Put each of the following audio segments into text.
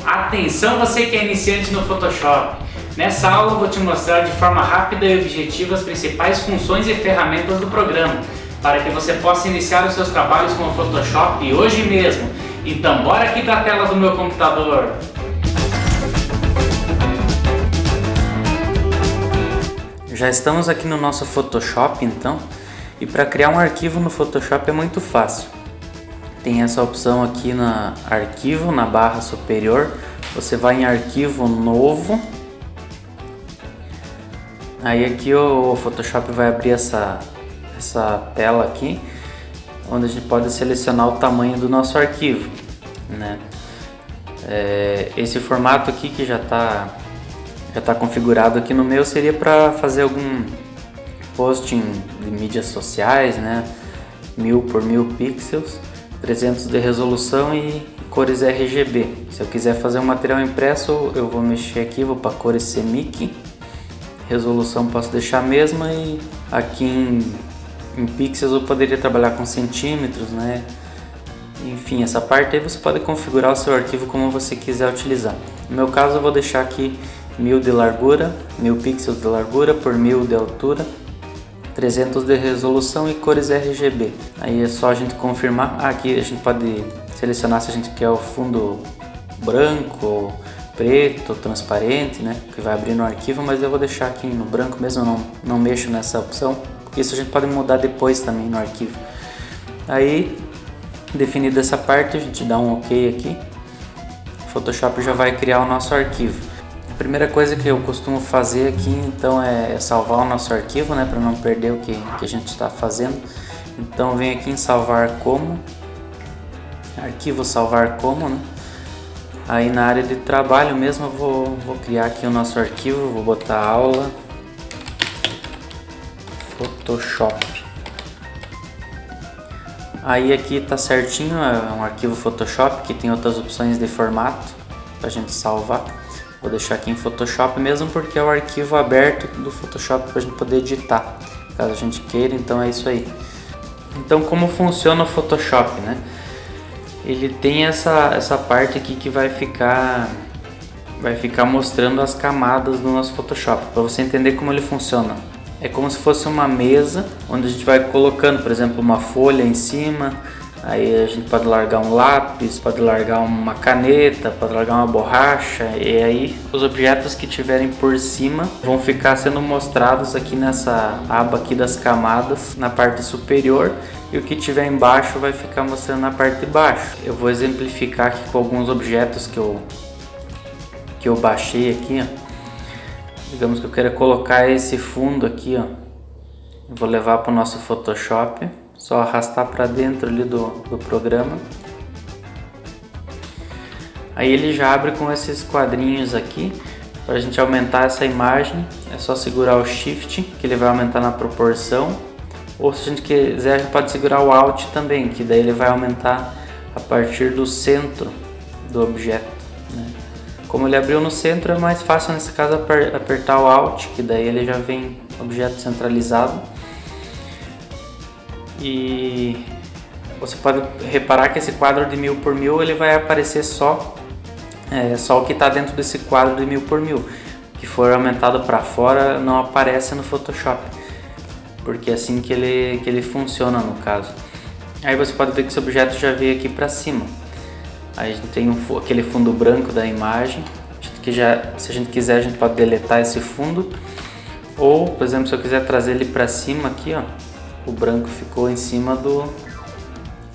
Atenção você que é iniciante no Photoshop! Nessa aula eu vou te mostrar de forma rápida e objetiva as principais funções e ferramentas do programa, para que você possa iniciar os seus trabalhos com o Photoshop hoje mesmo. Então bora aqui para a tela do meu computador! Já estamos aqui no nosso Photoshop então, e para criar um arquivo no Photoshop é muito fácil. Tem essa opção aqui na arquivo, na barra superior, você vai em arquivo novo, aí aqui o Photoshop vai abrir essa tela aqui, onde a gente pode selecionar o tamanho do nosso arquivo, né? Esse formato aqui que já está configurado aqui no meu seria para fazer algum posting de mídias sociais, né? 1000 por 1000 pixels, 300 de resolução e cores RGB. Se eu quiser fazer um material impresso, eu vou mexer aqui, vou para cores CMYK, resolução posso deixar a mesma, e aqui em pixels eu poderia trabalhar com centímetros, né? Enfim, essa parte aí você pode configurar o seu arquivo como você quiser utilizar. No meu caso eu vou deixar aqui 1000 de largura, 1000 pixels de largura por 1000 de altura, 300 de resolução e cores RGB. Aí é só a gente confirmar. Aqui a gente pode selecionar se a gente quer o fundo branco, preto, transparente, né? Que vai abrir no arquivo, mas eu vou deixar aqui no branco mesmo, não mexo nessa opção. Isso a gente pode mudar depois também no arquivo. Aí, definida essa parte, a gente dá um OK aqui. O Photoshop já vai criar o nosso arquivo. A primeira coisa que eu costumo fazer aqui então é salvar o nosso arquivo, né, para não perder o que a gente está fazendo. Então eu venho aqui em salvar como, arquivo salvar como, né? Aí na área de trabalho mesmo eu vou criar aqui o nosso arquivo, vou botar aula Photoshop. Aí aqui tá certinho, é um arquivo Photoshop que tem outras opções de formato para a gente salvar. Vou deixar aqui em Photoshop mesmo porque é o arquivo aberto do Photoshop para a gente poder editar, caso a gente queira. Então é isso aí. Então como funciona o Photoshop, né? Ele tem essa parte aqui que vai ficar mostrando as camadas do nosso Photoshop, para você entender como ele funciona. É como se fosse uma mesa onde a gente vai colocando, por exemplo, uma folha em cima. Aí a gente pode largar um lápis, pode largar uma caneta, pode largar uma borracha, e aí os objetos que tiverem por cima vão ficar sendo mostrados aqui nessa aba aqui das camadas na parte superior, e o que tiver embaixo vai ficar mostrando na parte de baixo. Eu vou exemplificar aqui com alguns objetos que eu baixei aqui, ó. Digamos que eu quero colocar esse fundo aqui, ó. Eu vou levar para o nosso Photoshop. Só arrastar para dentro ali do programa. Aí ele já abre com esses quadrinhos aqui. Para a gente aumentar essa imagem, é só segurar o Shift, que ele vai aumentar na proporção. Ou se a gente quiser, a gente pode segurar o Alt também, que daí ele vai aumentar a partir do centro do objeto, né? Como ele abriu no centro, é mais fácil nesse caso apertar o Alt, que daí ele já vem objeto centralizado. E você pode reparar que esse quadro de 1000 por 1000 ele vai aparecer só o que está dentro desse quadro de 1000 por 1000. Que for aumentado para fora não aparece no Photoshop, porque é assim que ele funciona no caso. Aí você pode ver que esse objeto já veio aqui para cima. Aí a gente tem aquele fundo branco da imagem, que se a gente quiser a gente pode deletar esse fundo. Ou, por exemplo, se eu quiser trazer ele para cima aqui, ó, o branco ficou em cima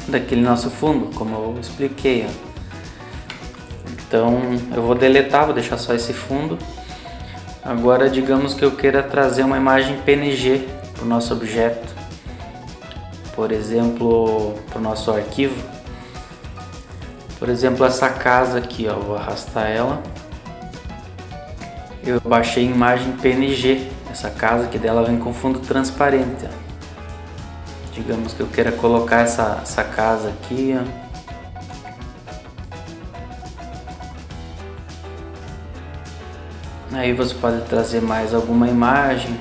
daquele nosso fundo, como eu expliquei, ó. Então eu vou deletar, vou deixar só esse fundo. Agora digamos que eu queira trazer uma imagem PNG para o nosso objeto, por exemplo, para o nosso arquivo. Por exemplo, essa casa aqui, ó, vou arrastar ela. Eu baixei a imagem PNG, essa casa que dela vem com fundo transparente, ó. Digamos que eu queira colocar essa casa aqui, ó. Aí você pode trazer mais alguma imagem,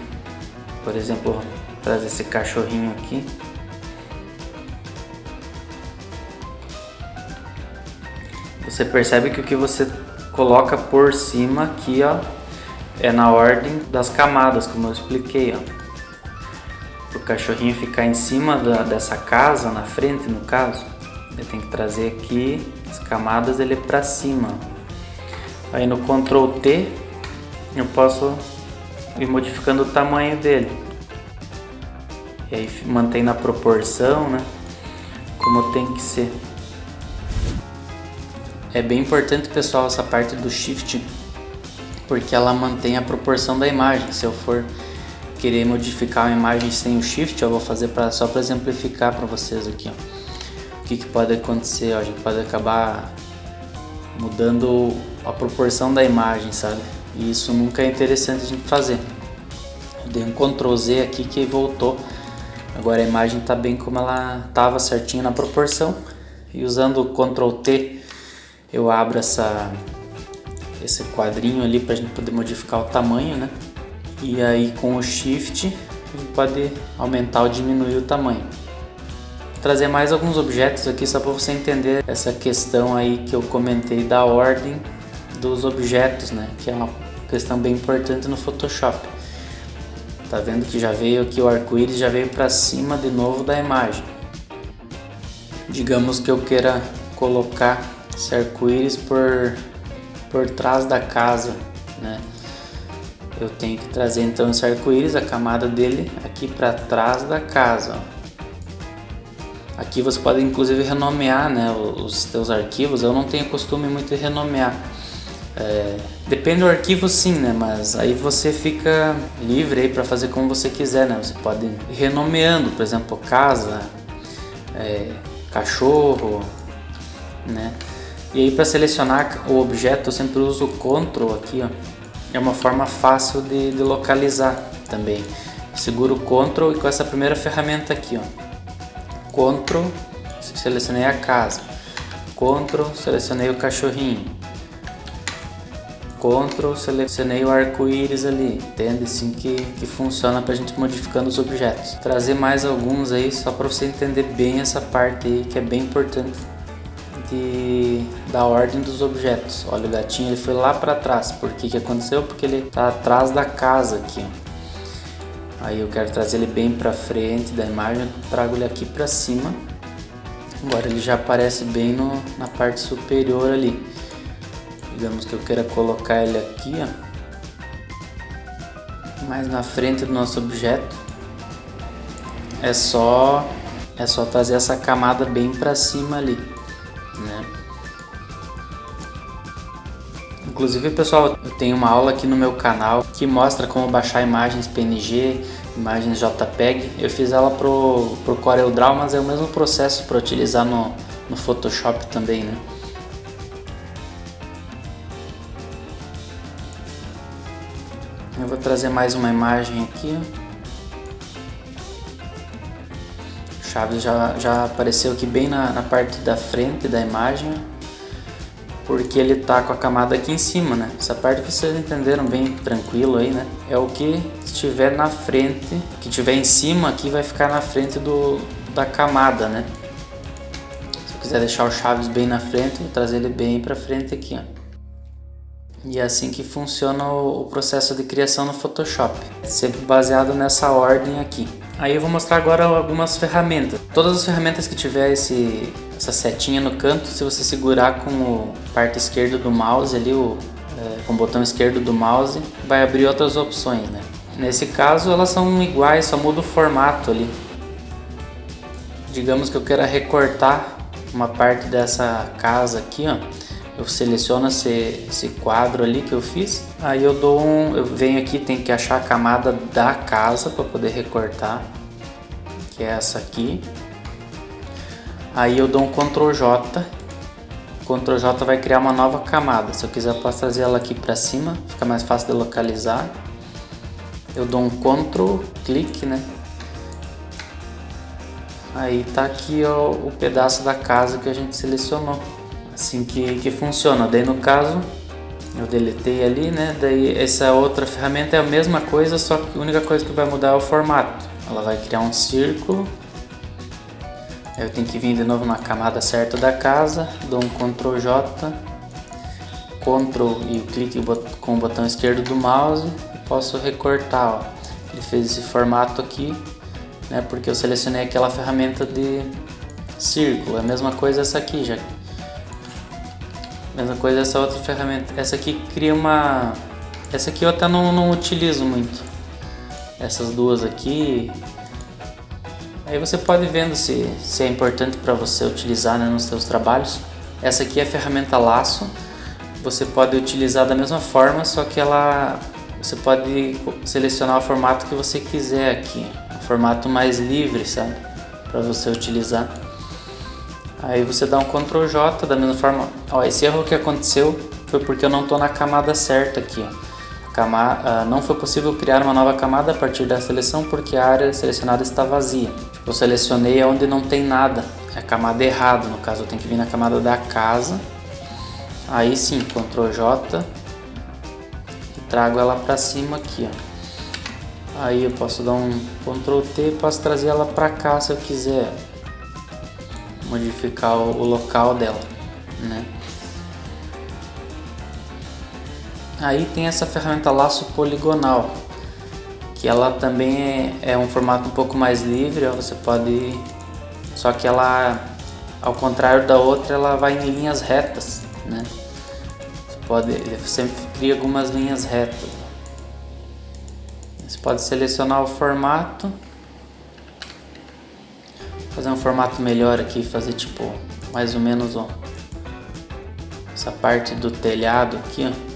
por exemplo, trazer esse cachorrinho aqui. você percebe que o que você coloca por cima aqui, ó, é na ordem das camadas, como eu expliquei, ó. Para o cachorrinho ficar em cima dessa casa, na frente no caso, eu tenho que trazer aqui as camadas dele para cima. Aí no Ctrl T eu posso ir modificando o tamanho dele. E aí mantém na proporção, né? Como tem que ser. É bem importante, pessoal, essa parte do Shift, porque ela mantém a proporção da imagem. Se eu for querer modificar uma imagem sem o Shift, eu vou fazer só para exemplificar para vocês aqui, ó. O que pode acontecer, ó, a gente pode acabar mudando a proporção da imagem, sabe? E isso nunca é interessante a gente fazer. Eu dei um Ctrl Z aqui que voltou. Agora a imagem está bem como ela estava, certinho na proporção. E usando o Ctrl T eu abro esse quadrinho ali para a gente poder modificar o tamanho, né? E aí com o Shift a gente pode aumentar ou diminuir o tamanho. Vou trazer mais alguns objetos aqui só para você entender essa questão aí que eu comentei da ordem dos objetos, né? Que é uma questão bem importante no Photoshop. Tá vendo que já veio aqui o arco-íris, já veio para cima de novo da imagem. Digamos que eu queira colocar esse arco-íris por trás da casa, né? Eu tenho que trazer então esse arco-íris, a camada dele aqui para trás da casa, ó. Aqui você pode inclusive renomear, né, os seus arquivos. Eu não tenho costume muito de renomear. Depende do arquivo, sim, né? Mas aí você fica livre aí para fazer como você quiser, né? Você pode ir renomeando, por exemplo, casa, cachorro, né? E aí para selecionar o objeto eu sempre uso o Ctrl aqui, ó. É uma forma fácil de localizar também. Seguro o Ctrl e com essa primeira ferramenta aqui, ó. Ctrl, selecionei a casa. Ctrl, selecionei o cachorrinho. Ctrl, selecionei o arco-íris ali. Entende? Assim que funciona para a gente modificando os objetos. Trazer mais alguns aí só para você entender bem essa parte aí que é bem importante da ordem dos objetos. Olha, o gatinho ele foi lá para trás. Por que aconteceu? Porque ele está atrás da casa aqui, ó. Aí eu quero trazer ele bem para frente da imagem, eu trago ele aqui para cima. Agora ele já aparece bem na parte superior ali. Digamos que eu queira colocar ele aqui, ó, mais na frente do nosso objeto. É só trazer essa camada bem para cima ali, né? Inclusive, pessoal, eu tenho uma aula aqui no meu canal que mostra como baixar imagens PNG, imagens JPEG. Eu fiz ela pro CorelDRAW, mas é o mesmo processo para utilizar no Photoshop também, né? Eu vou trazer mais uma imagem aqui. O Chaves já apareceu aqui bem na parte da frente da imagem, porque ele tá com a camada aqui em cima, né? Essa parte vocês entenderam bem tranquilo aí, né? É o que estiver na frente, o que estiver em cima aqui vai ficar na frente da camada, né? Se eu quiser deixar o Chaves bem na frente, vou trazer ele bem para frente aqui, ó. E é assim que funciona o processo de criação no Photoshop, sempre baseado nessa ordem aqui. Aí eu vou mostrar agora algumas ferramentas. Todas as ferramentas que tiver essa setinha no canto, se você segurar com a parte esquerda do mouse ali, com o botão esquerdo do mouse, vai abrir outras opções, né? Nesse caso elas são iguais, só muda o formato ali. Digamos que eu queira recortar uma parte dessa casa aqui, ó. Eu seleciono esse quadro ali que eu fiz, aí eu venho aqui, tem que achar a camada da casa para poder recortar, que é essa aqui. Aí eu dou um Ctrl J, Ctrl J vai criar uma nova camada. Se eu quiser eu posso trazer ela aqui para cima, fica mais fácil de localizar. Eu dou um Ctrl clique, né? Aí tá aqui ó, o pedaço da casa que a gente selecionou. Assim que funciona. Daí no caso eu deletei ali, né? Daí essa outra ferramenta é a mesma coisa, só que a única coisa que vai mudar é o formato. Ela vai criar um círculo. Aí eu tenho que vir de novo na camada certa da casa, dou um Ctrl J, Ctrl e o clique com o botão esquerdo do mouse e posso recortar. Ó. Ele fez esse formato aqui, né, porque eu selecionei aquela ferramenta de círculo. A mesma coisa essa aqui, já. Mesma coisa essa outra ferramenta. Essa aqui cria uma... Essa aqui eu até não utilizo muito. Essas duas aqui. Aí você pode ir vendo se é importante para você utilizar, né, nos seus trabalhos. Essa aqui é a ferramenta laço. Você pode utilizar da mesma forma, só que você pode selecionar o formato que você quiser aqui. Um formato mais livre, sabe? Para você utilizar. Aí você dá um Ctrl J da mesma forma. Ó, esse erro que aconteceu foi porque eu não estou na camada certa aqui. Ó. Não foi possível criar uma nova camada a partir da seleção porque a área selecionada está vazia. Eu selecionei onde não tem nada, é a camada errada, no caso eu tenho que vir na camada da casa. Aí sim, Ctrl J e trago ela para cima aqui. Ó. Aí eu posso dar um Ctrl T e posso trazer ela para cá se eu quiser modificar o local dela, né? Aí tem essa ferramenta laço poligonal, que ela também é um formato um pouco mais livre, ó, você pode, só que ela, ao contrário da outra, ela vai em linhas retas, né? Ele sempre cria algumas linhas retas. Você pode selecionar o formato, fazer um formato melhor aqui, fazer tipo mais ou menos, ó, essa parte do telhado aqui, ó.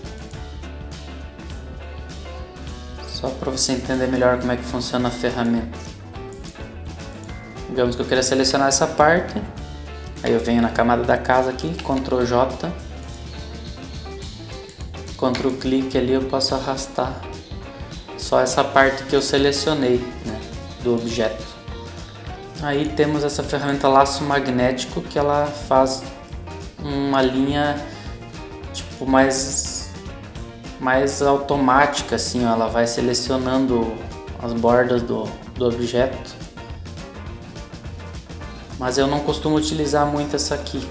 Só para você entender melhor como é que funciona a ferramenta. Digamos que eu queira selecionar essa parte. Aí eu venho na camada da casa aqui, Ctrl J. Ctrl clique ali, eu posso arrastar só essa parte que eu selecionei, né, do objeto. Aí temos essa ferramenta laço magnético, que ela faz uma linha tipo mais automática, assim, ó, ela vai selecionando as bordas do objeto, mas eu não costumo utilizar muito essa aqui,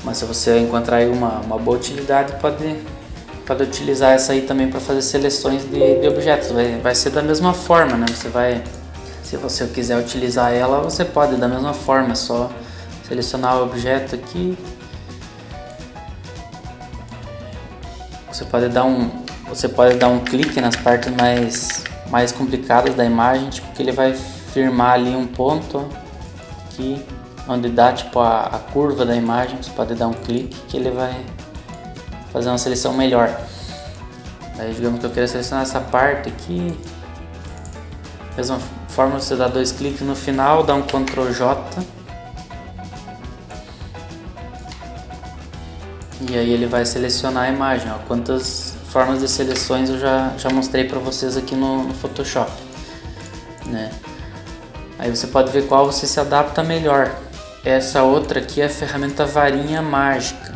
mas se você encontrar aí uma boa utilidade, pode utilizar essa aí também para fazer seleções de objetos. Vai ser da mesma forma, né? Se você quiser utilizar ela, você pode da mesma forma, só selecionar o objeto aqui. Você pode dar um clique nas partes mais complicadas da imagem, tipo que ele vai firmar ali um ponto aqui, onde dá tipo a curva da imagem. Você pode dar um clique que ele vai fazer uma seleção melhor. Aí digamos que eu quero selecionar essa parte aqui, da mesma forma você dá dois cliques no final, dá um Ctrl J. E aí ele vai selecionar a imagem, ó. Quantas formas de seleções eu já mostrei para vocês aqui no Photoshop, né? Aí você pode ver qual você se adapta melhor. Essa outra aqui é a ferramenta varinha mágica.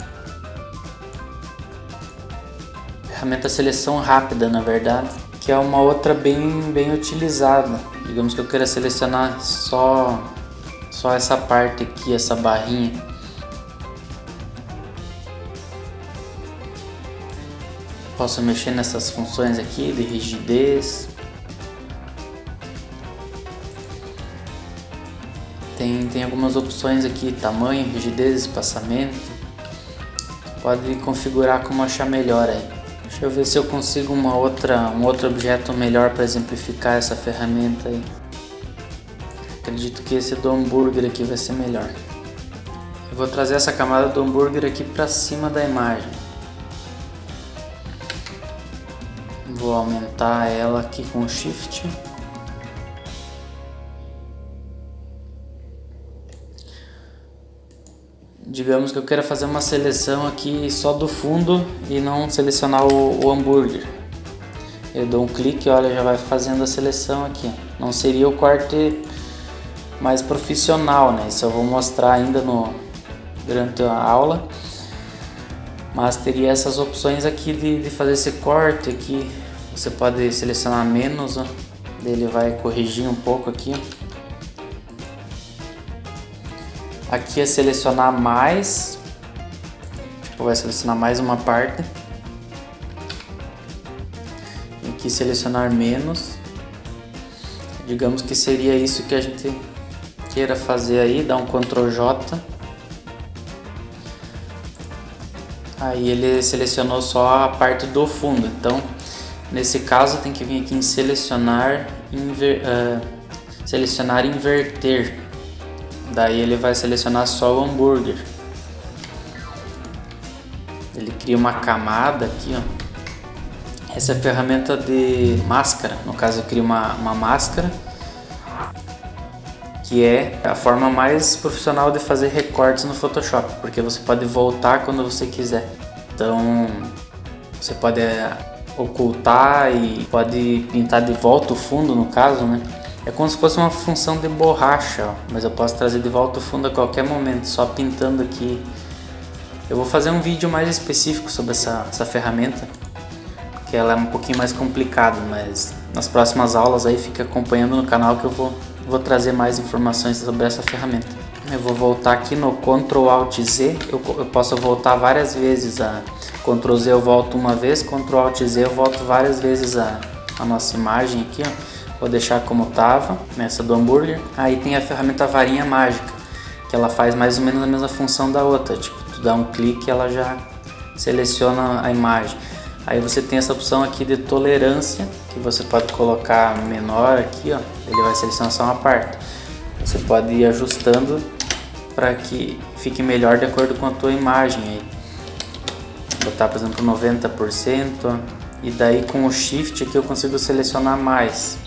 Ferramenta seleção rápida, na verdade, que é uma outra bem utilizada. Digamos que eu queira selecionar só essa parte aqui, essa barrinha. Posso mexer nessas funções aqui de rigidez. Tem algumas opções aqui, tamanho, rigidez, espaçamento. Pode configurar como achar melhor aí. Deixa eu ver se eu consigo um outro objeto melhor para exemplificar essa ferramenta aí. Acredito que esse do hambúrguer aqui vai ser melhor. Eu vou trazer essa camada do hambúrguer aqui para cima da imagem. Vou aumentar ela aqui com Shift. Digamos que eu quero fazer uma seleção aqui só do fundo e não selecionar o hambúrguer. Eu dou um clique, olha, já vai fazendo a seleção aqui. Não seria o corte mais profissional, né? Isso eu vou mostrar ainda durante a aula. Mas teria essas opções aqui de fazer esse corte aqui. Você pode selecionar menos, ó. Ele vai corrigir um pouco aqui. Aqui é selecionar mais. Tipo, vai selecionar mais uma parte. Aqui selecionar menos. Digamos que seria isso que a gente queira fazer aí, dá um Ctrl J. Aí ele selecionou só a parte do fundo, então nesse caso tem que vir aqui em selecionar, inverter. Daí ele vai selecionar só o hambúrguer. Ele cria uma camada aqui, ó. Essa é a ferramenta de máscara, no caso eu crio uma máscara, que é a forma mais profissional de fazer recortes no Photoshop, porque você pode voltar quando você quiser. Então você pode ocultar e pode pintar de volta o fundo, no caso, né? É como se fosse uma função de borracha, ó, mas eu posso trazer de volta o fundo a qualquer momento, só pintando aqui. Eu vou fazer um vídeo mais específico sobre essa ferramenta, que ela é um pouquinho mais complicada, mas nas próximas aulas aí fica acompanhando no canal que eu vou trazer mais informações sobre essa ferramenta. Eu vou voltar aqui no Ctrl Alt Z, eu posso voltar várias vezes, Ctrl Z eu volto uma vez, Ctrl Alt Z eu volto várias vezes a nossa imagem aqui, ó. Vou deixar como estava, nessa do hambúrguer. Aí tem a ferramenta varinha mágica, que ela faz mais ou menos a mesma função da outra, tipo, tu dá um clique e ela já seleciona a imagem. Aí você tem essa opção aqui de tolerância, que você pode colocar menor aqui, ó, ele vai selecionar só uma parte. Você pode ir ajustando para que fique melhor de acordo com a tua imagem aí. Botar, por exemplo, 90%, ó, e daí com o Shift aqui eu consigo selecionar mais.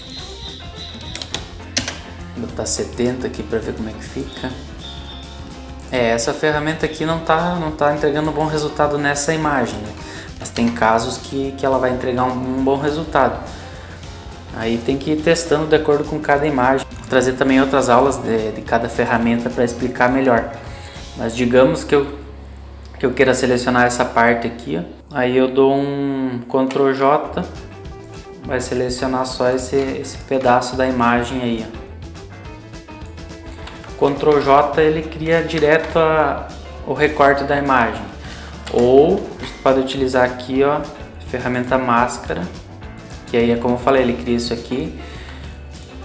Vou botar 70 aqui para ver como é que fica. Essa ferramenta aqui não tá entregando um bom resultado nessa imagem, né? Mas tem casos que ela vai entregar um bom resultado. Aí tem que ir testando de acordo com cada imagem. Vou trazer também outras aulas de cada ferramenta para explicar melhor. Mas digamos que eu queira selecionar essa parte aqui, ó. Aí eu dou um Ctrl J, vai selecionar só esse pedaço da imagem aí, ó. Ctrl J ele cria direto o recorte da imagem. Ou a gente pode utilizar aqui, ó, a ferramenta máscara, que aí é como eu falei, ele cria isso aqui.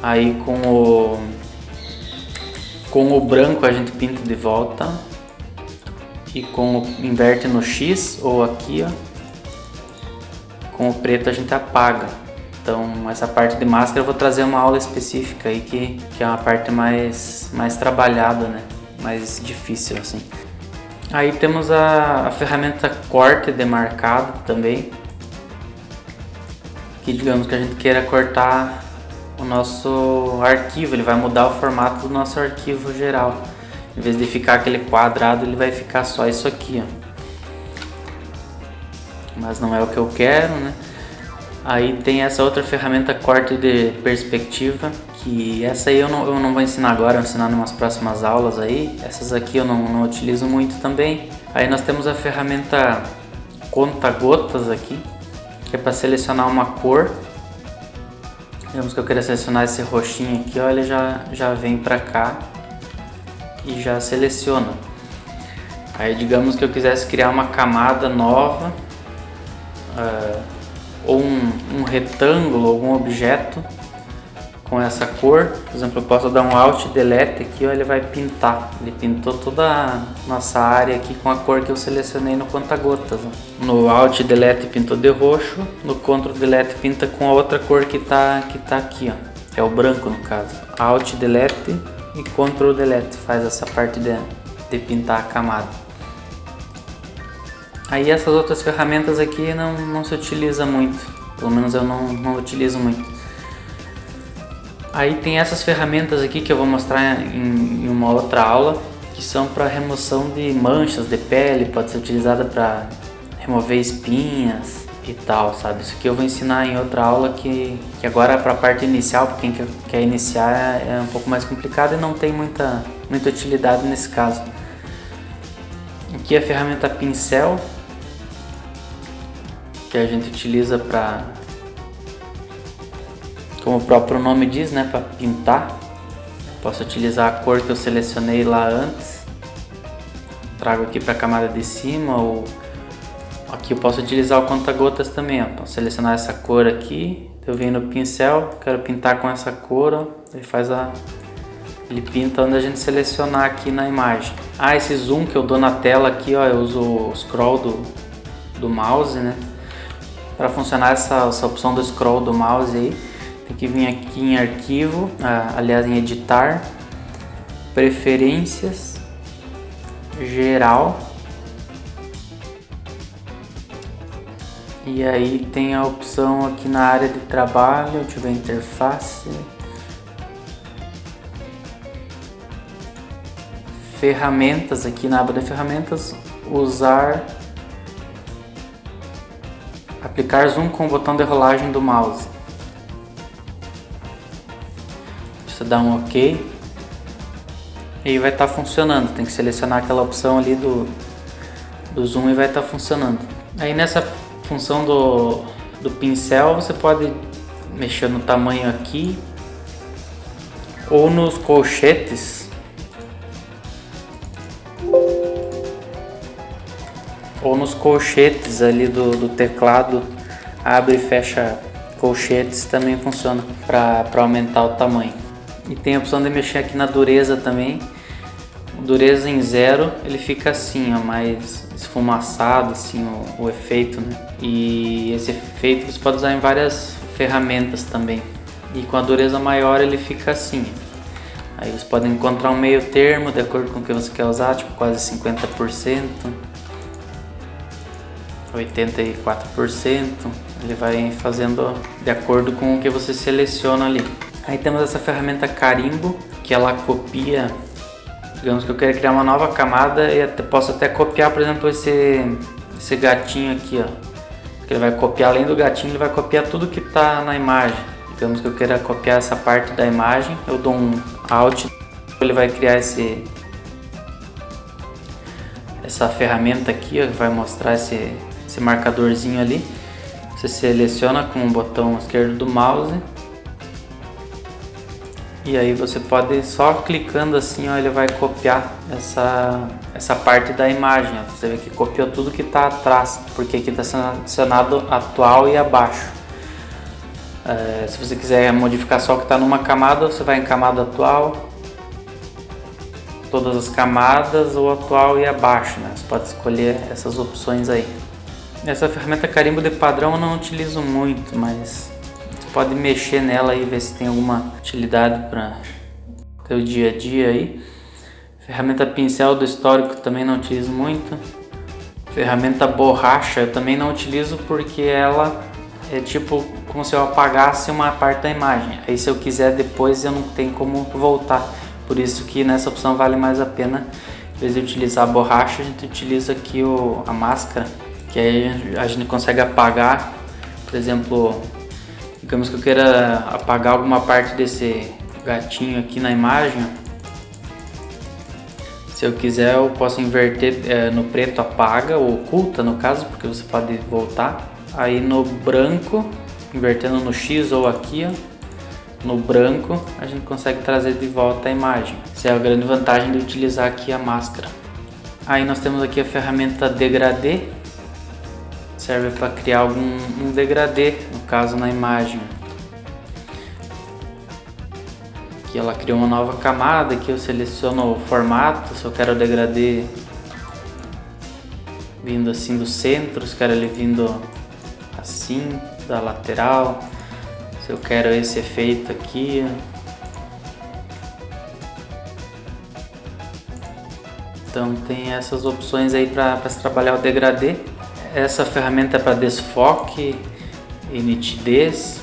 Aí com o branco a gente pinta de volta e inverte no X, ou aqui, ó, com o preto a gente apaga. Então essa parte de máscara eu vou trazer uma aula específica aí que é uma parte mais trabalhada, né? Mais difícil assim. Aí temos a ferramenta corte demarcado também, que digamos que a gente queira cortar o nosso arquivo, ele vai mudar o formato do nosso arquivo geral. Em vez de ficar aquele quadrado, ele vai ficar só isso aqui, ó. Mas não é o que eu quero, né? Aí tem essa outra ferramenta corte de perspectiva, que essa aí eu não vou ensinar agora, eu vou ensinar em umas próximas aulas aí. Essas aqui eu não utilizo muito também. Aí nós temos a ferramenta conta-gotas aqui, que é para selecionar uma cor. Digamos que eu queira selecionar esse roxinho aqui, ó, ele já vem para cá e já seleciona. Aí digamos que eu quisesse criar uma camada nova, ou um retângulo, algum objeto com essa cor. Por exemplo, eu posso dar um Alt Delete aqui, ó, ele vai pintar. Ele pintou toda a nossa área aqui com a cor que eu selecionei no conta-gotas. No Alt Delete pintou de roxo, no Ctrl Delete pinta com a outra cor que tá aqui, ó. É o branco no caso. Alt Delete e Ctrl Delete faz essa parte de pintar a camada. Aí essas outras ferramentas aqui não se utiliza muito, pelo menos eu não utilizo muito. Aí tem essas ferramentas aqui que eu vou mostrar em uma outra aula, que são para remoção de manchas de pele, pode ser utilizada para remover espinhas e tal, sabe? Isso aqui eu vou ensinar em outra aula que agora para a parte inicial, para quem quer iniciar é um pouco mais complicado e não tem muita utilidade nesse caso. Aqui é a ferramenta pincel, que a gente utiliza para, como o próprio nome diz, né, para pintar. Posso utilizar a cor que eu selecionei lá antes, trago aqui para a camada de cima, ou Aqui eu posso utilizar o conta-gotas também, ó. Então, selecionar essa cor aqui, eu venho no pincel, quero pintar com essa cor, ó. Ele pinta onde a gente selecionar aqui na imagem. Esse zoom que eu dou na tela aqui, ó, eu uso o scroll do mouse, né? Para funcionar essa opção do scroll do mouse aí, tem que vir aqui em arquivo, aliás em editar, preferências, geral, e aí tem a opção aqui na área de trabalho, deixa eu ver, interface, ferramentas, aqui na aba de ferramentas, aplicar zoom com o botão de rolagem do mouse. Você dá um OK e vai estar funcionando. Tem que selecionar aquela opção ali do zoom e vai estar funcionando. Aí nessa função do pincel você pode mexer no tamanho aqui ou nos colchetes, ali do teclado, abre e fecha colchetes, também funciona para aumentar o tamanho. E tem a opção de mexer aqui na dureza também. Dureza em 0, ele fica assim, ó, mais esfumaçado, assim, o efeito, né? E esse efeito você pode usar em várias ferramentas também. E com a dureza maior ele fica assim. Aí você pode encontrar um meio termo de acordo com o que você quer usar, tipo quase 50%. 84%, ele vai fazendo de acordo com o que você seleciona ali. Aí temos essa ferramenta carimbo, que ela copia, digamos que eu quero criar uma nova camada e posso até copiar, por exemplo, esse gatinho aqui, ó. Que ele vai copiar, além do gatinho, ele vai copiar tudo que está na imagem. Digamos que eu queira copiar essa parte da imagem, eu dou um Alt, ele vai criar essa ferramenta aqui, ó, que vai mostrar esse marcadorzinho ali. Você seleciona com o botão esquerdo do mouse e aí você pode, só clicando assim, ó, ele vai copiar essa parte da imagem, ó. Você vê que copiou tudo que está atrás, porque aqui está selecionado atual e abaixo. Se você quiser modificar só o que está numa camada, você vai em camada atual, todas as camadas, ou atual e abaixo, né? Você pode escolher essas opções aí. Essa ferramenta carimbo de padrão eu não utilizo muito, mas você pode mexer nela e ver se tem alguma utilidade para o teu dia a dia aí. Ferramenta pincel do histórico também não utilizo muito. Ferramenta borracha eu também não utilizo porque ela é tipo como se eu apagasse uma parte da imagem. Aí se eu quiser depois eu não tenho como voltar. Por isso que nessa opção vale mais a pena, em vez de utilizar a borracha, a gente utiliza aqui a máscara, que aí a gente consegue apagar. Por exemplo, digamos que eu queira apagar alguma parte desse gatinho aqui na imagem. Se eu quiser, eu posso inverter no preto, apaga, ou oculta no caso, porque você pode voltar. Aí no branco, invertendo no X ou aqui, ó, no branco, a gente consegue trazer de volta a imagem. Essa é a grande vantagem de utilizar aqui a máscara. Aí nós temos aqui a ferramenta degradê, serve para criar um degradê, no caso na imagem. Aqui ela criou uma nova camada, aqui eu seleciono o formato, se eu quero o degradê vindo assim do centro, se eu quero ele vindo assim, da lateral, se eu quero esse efeito aqui. Então tem essas opções aí para se trabalhar o degradê. Essa ferramenta é para desfoque e nitidez,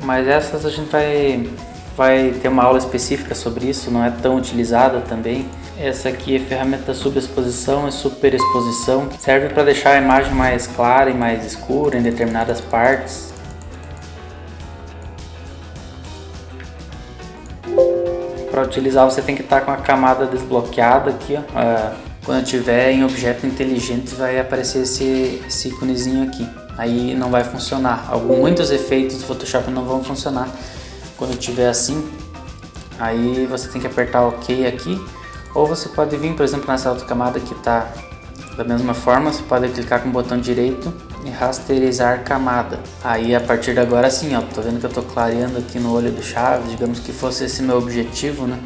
mas essas a gente vai ter uma aula específica sobre isso, não é tão utilizada também. Essa aqui é ferramenta subexposição e superexposição, serve para deixar a imagem mais clara e mais escura em determinadas partes. Para utilizar você tem que estar com a camada desbloqueada aqui, ó. Quando tiver em objeto inteligente vai aparecer esse íconezinho aqui, aí não vai funcionar. Muitos efeitos do Photoshop não vão funcionar quando tiver assim. Aí você tem que apertar OK aqui, ou você pode vir, por exemplo, nessa outra camada que está Da mesma forma, você pode clicar com o botão direito e rasterizar camada. Aí a partir de agora sim, ó, tô vendo que eu tô clareando aqui no olho do Chaves, digamos que fosse esse meu objetivo, né?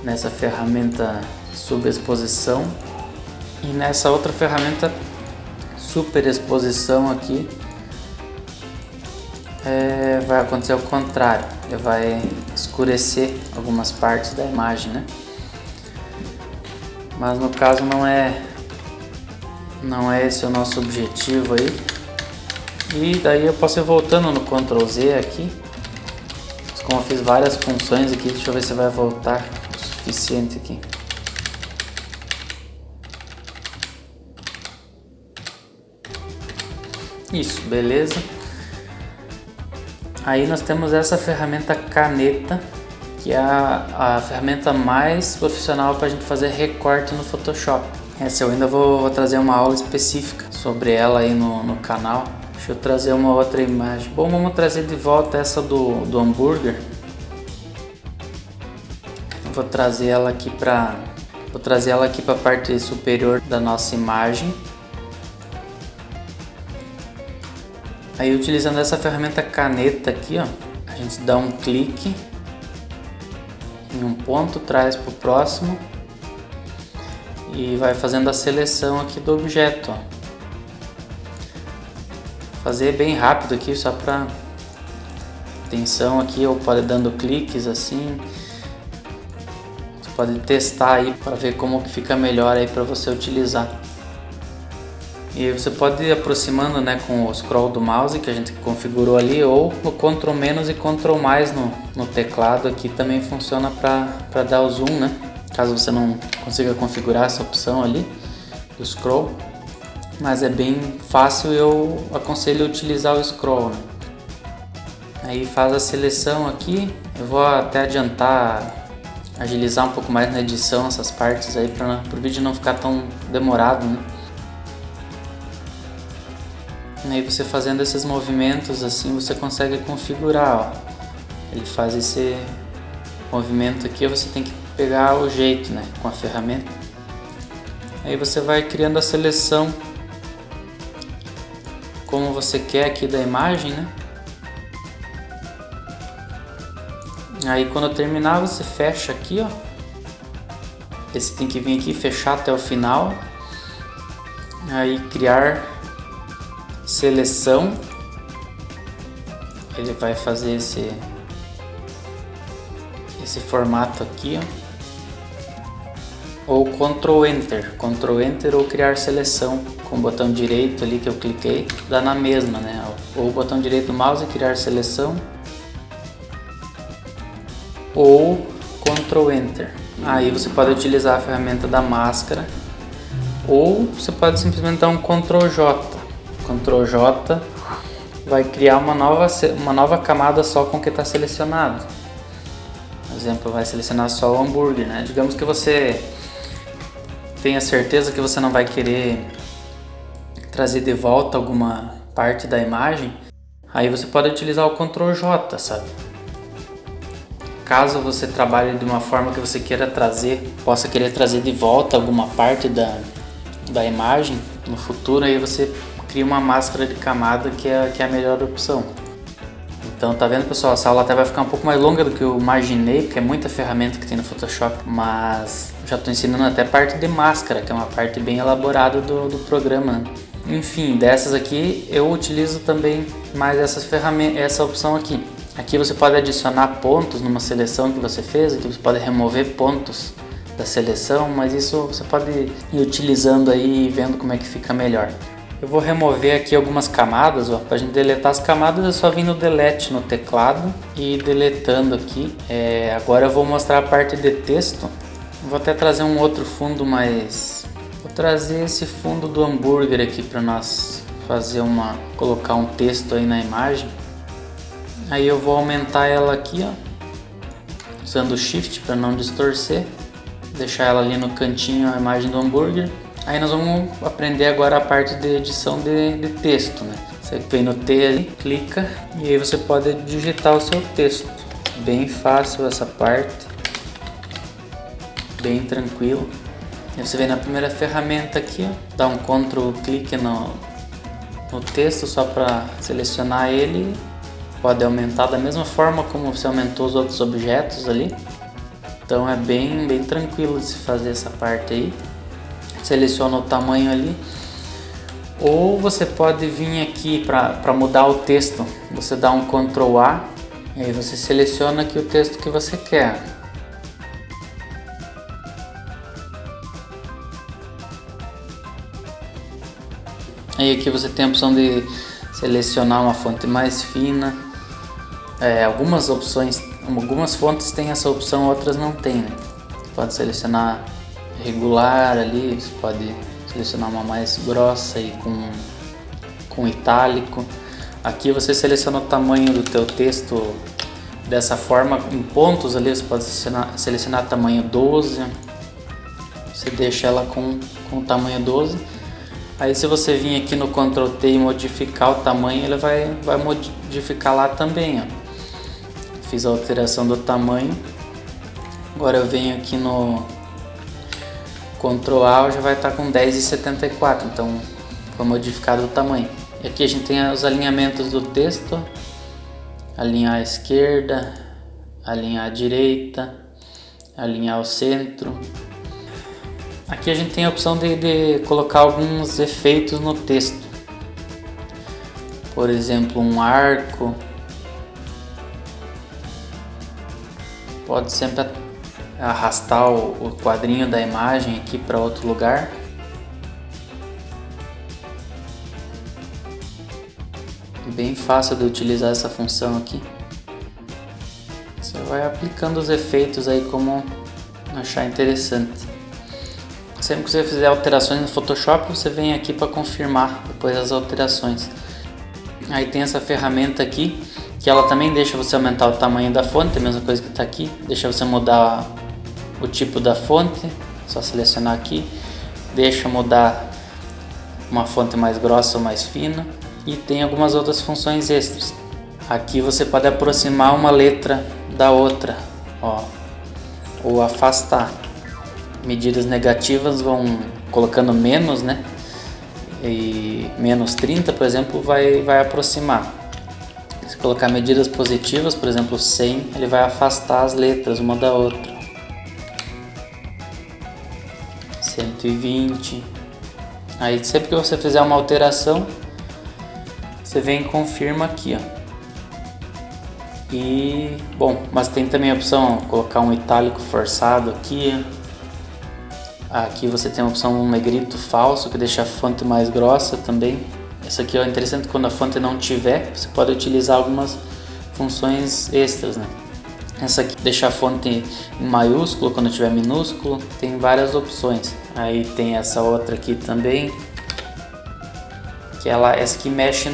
Nessa ferramenta subexposição e nessa outra ferramenta superexposição aqui vai acontecer o contrário, ele vai escurecer algumas partes da imagem, né? Mas no caso não é esse o nosso objetivo aí. E daí eu posso ir voltando no Ctrl Z aqui. Mas como eu fiz várias funções aqui, deixa eu ver se vai voltar o suficiente aqui. Isso, beleza. Aí nós temos essa ferramenta caneta, que é a ferramenta mais profissional para a gente fazer recorte no Photoshop. Essa eu ainda vou trazer uma aula específica sobre ela aí no canal. Deixa eu trazer uma outra imagem. Bom, vamos trazer de volta essa do hambúrguer. Vou trazer ela aqui para a parte superior da nossa imagem. Aí utilizando essa ferramenta caneta aqui, ó, a gente dá um clique em um ponto, traz para o próximo e vai fazendo a seleção aqui do objeto, ó. Fazer bem rápido aqui, só para atenção aqui, ou pode dando cliques assim. Você pode testar aí para ver como que fica melhor aí para você utilizar. E você pode ir aproximando, né, com o scroll do mouse que a gente configurou ali, ou no Ctrl- e Ctrl+ no teclado aqui também funciona para dar o zoom, né? Caso você não consiga configurar essa opção ali do scroll, mas é bem fácil, eu aconselho utilizar o scroll, né? Aí faz a seleção aqui, eu vou até adiantar, agilizar um pouco mais na edição essas partes aí para o vídeo não ficar tão demorado, né? Aí você fazendo esses movimentos assim, você consegue configurar, ó. Ele faz esse movimento aqui, você tem que pegar o jeito, né, com a ferramenta. Aí você vai criando a seleção como você quer aqui da imagem, né? Aí quando terminar, você fecha aqui, ó. Esse tem que vir aqui, fechar até o final. Aí criar seleção, ele vai fazer esse formato aqui, ó. Ou Ctrl Enter ou criar seleção com o botão direito ali que eu cliquei, dá na mesma, né? Ou o botão direito do mouse, criar seleção, ou Ctrl Enter. Aí você pode utilizar a ferramenta da máscara, ou você pode simplesmente dar um Ctrl J. Ctrl J vai criar uma nova camada só com o que está selecionado. Por exemplo, vai selecionar só o hambúrguer, né? Digamos que você tenha certeza que você não vai querer trazer de volta alguma parte da imagem, aí você pode utilizar o Ctrl J, sabe? Caso você trabalhe de uma forma que você possa querer trazer de volta alguma parte da imagem no futuro, aí você cria uma máscara de camada que é a melhor opção. Então tá vendo, pessoal, essa aula até vai ficar um pouco mais longa do que eu imaginei, porque é muita ferramenta que tem no Photoshop, mas já estou ensinando até parte de máscara, que é uma parte bem elaborada do programa, né? Enfim, dessas aqui eu utilizo também mais essa opção aqui. Aqui você pode adicionar pontos numa seleção que você fez, aqui você pode remover pontos da seleção, mas isso você pode ir utilizando aí e vendo como é que fica melhor. Eu vou remover aqui algumas camadas, ó. Para a gente deletar as camadas é só vir no delete no teclado e ir deletando aqui. Agora eu vou mostrar a parte de texto. Vou até trazer um outro fundo, mas vou trazer esse fundo do hambúrguer aqui para nós colocar um texto aí na imagem. Aí eu vou aumentar ela aqui, ó, usando o Shift para não distorcer, deixar ela ali no cantinho a imagem do hambúrguer. Aí nós vamos aprender agora a parte de edição de texto, né? Você vem no T ali, clica e aí você pode digitar o seu texto. Bem fácil essa parte, bem tranquilo. Você vem na primeira ferramenta aqui, ó, dá um Ctrl clique no texto só para selecionar ele. Pode aumentar da mesma forma como você aumentou os outros objetos ali. Então é bem tranquilo de se fazer essa parte aí. Seleciona o tamanho ali. Ou você pode vir aqui para mudar o texto. Você dá um Ctrl A e aí você seleciona aqui o texto que você quer. Aí aqui você tem a opção de selecionar uma fonte mais fina. Algumas fontes têm essa opção, outras não tem, né? Você pode selecionar regular ali, você pode selecionar uma mais grossa e com itálico. Aqui você seleciona o tamanho do teu texto dessa forma, em pontos ali você pode selecionar tamanho 12. Você deixa ela com o tamanho 12. Aí se você vir aqui no Ctrl T e modificar o tamanho, ele vai modificar lá também, ó. Fiz a alteração do tamanho. Agora eu venho aqui no Ctrl A, já vai estar com 10,74, então foi modificado o tamanho. E aqui a gente tem os alinhamentos do texto, alinhar à esquerda, alinhar à direita, alinhar ao centro. Aqui a gente tem a opção de colocar alguns efeitos no texto, por exemplo, um arco. Pode sempre arrastar o quadrinho da imagem aqui para outro lugar. Bem fácil de utilizar essa função aqui. Você vai aplicando os efeitos aí como achar interessante. Sempre que você fizer alterações no Photoshop, você vem aqui para confirmar depois as alterações. Aí tem essa ferramenta aqui, que ela também deixa você aumentar o tamanho da fonte, a mesma coisa que está aqui. Deixa você mudar o tipo da fonte, só selecionar aqui. Deixa mudar uma fonte mais grossa ou mais fina. E tem algumas outras funções extras. Aqui você pode aproximar uma letra da outra, ó, ou afastar. Medidas negativas vão colocando menos, né? E menos 30, por exemplo, vai aproximar. Se colocar medidas positivas, por exemplo 100, ele vai afastar as letras uma da outra. 120. Aí sempre que você fizer uma alteração, você vem e confirma aqui, ó. E bom, mas tem também a opção de colocar um itálico forçado aqui. Aqui você tem a opção um negrito falso, que deixa a fonte mais grossa também. Essa aqui é interessante, quando a fonte não tiver, você pode utilizar algumas funções extras, né? Essa aqui deixa a fonte em maiúsculo quando tiver minúsculo, tem várias opções. Aí tem essa outra aqui também, que essa aqui mexe